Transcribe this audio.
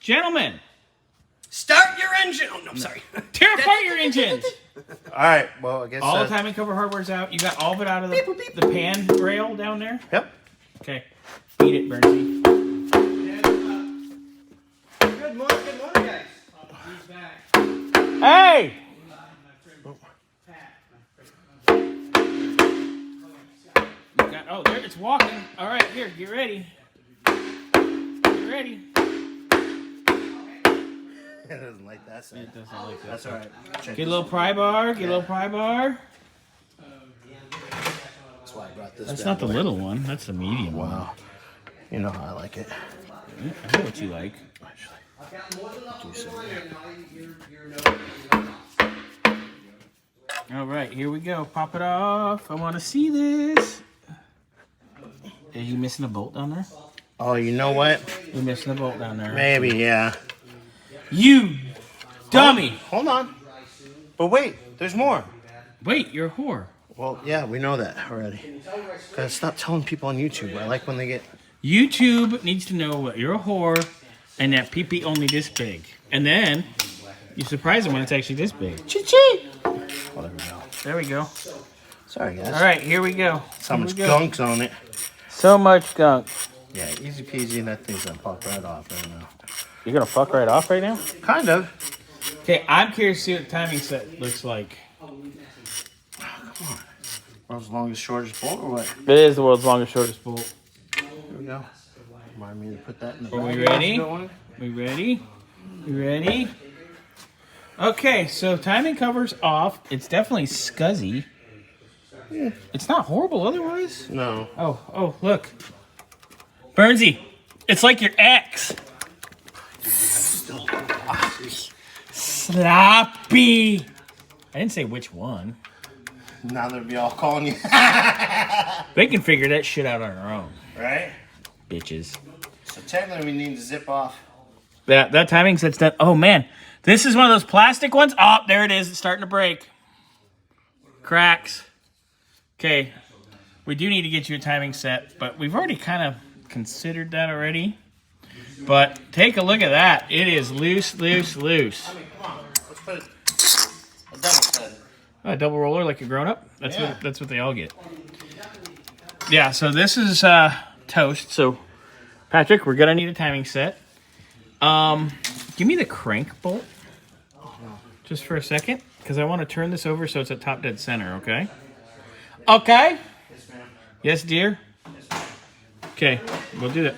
Gentlemen, start your engine. Oh, no, sorry. tear apart your engines. All right. Well, I guess All the timing cover hardware's out. You got all of it out of the pan rail down there? Yep. Okay. Beat it, Bernie. Good morning, guys. Hey! Oh, there it's walking. All right, here, get ready. Get ready. It doesn't like that sound. It doesn't like that. That's all right. Get a little pry bar. Get a little pry bar. That's why I brought this. That's not the little one. That's the medium one. Wow. You know how I like it. I know what you like. All right, here we go. Pop it off. I want to see this. Are you missing a bolt down there? Oh, you know what? You're missing a bolt down there. Maybe, yeah. You dummy. Hold on. But wait, there's more. Wait, you're a whore. Well, yeah, we know that already. Gotta stop telling people on YouTube. I like when they get... YouTube needs to know that you're a whore and that pee-pee only this big. And then you surprise them when it's actually this big. Chee-chee! Oh, there we go. There we go. Sorry, guys. All right, here we go. So much gunk's on it. So much gunk. Yeah, easy peasy. That thing's gonna pop right off right now. You're going to fuck right off right now? Kind of. Okay, I'm curious to see what the timing set looks like. World's longest, shortest bolt or what? It is the world's longest, shortest bolt. Here we go. Remind me to put that in the Are bag. we ready? We ready? We ready? Okay, so timing cover's off. It's definitely scuzzy. Yeah. It's not horrible otherwise. No. Oh, look. Bernsey, it's like your ex. Sloppy. I didn't say which one. Now they'll be all calling you. They can figure that shit out on their own. Right? Bitches. So technically we need to zip off. That timing set's done. Oh, man. This is one of those plastic ones. Oh, there it is. It's starting to break. Cracks. Okay. We do need to get you a timing set, but we've already kind of considered that already. But take a look at that. It is loose, loose, loose. I mean, come on. Let's put it a double set. A double roller like a grown-up? Yeah. That's what they all get. Yeah, so this is toast. So, Patrick, we're going to need a timing set. Give me the crank bolt. Just for a second. Because I want to turn this over so it's at top dead center, okay? Okay? Yes, ma'am. Yes, dear? Okay, we'll do that.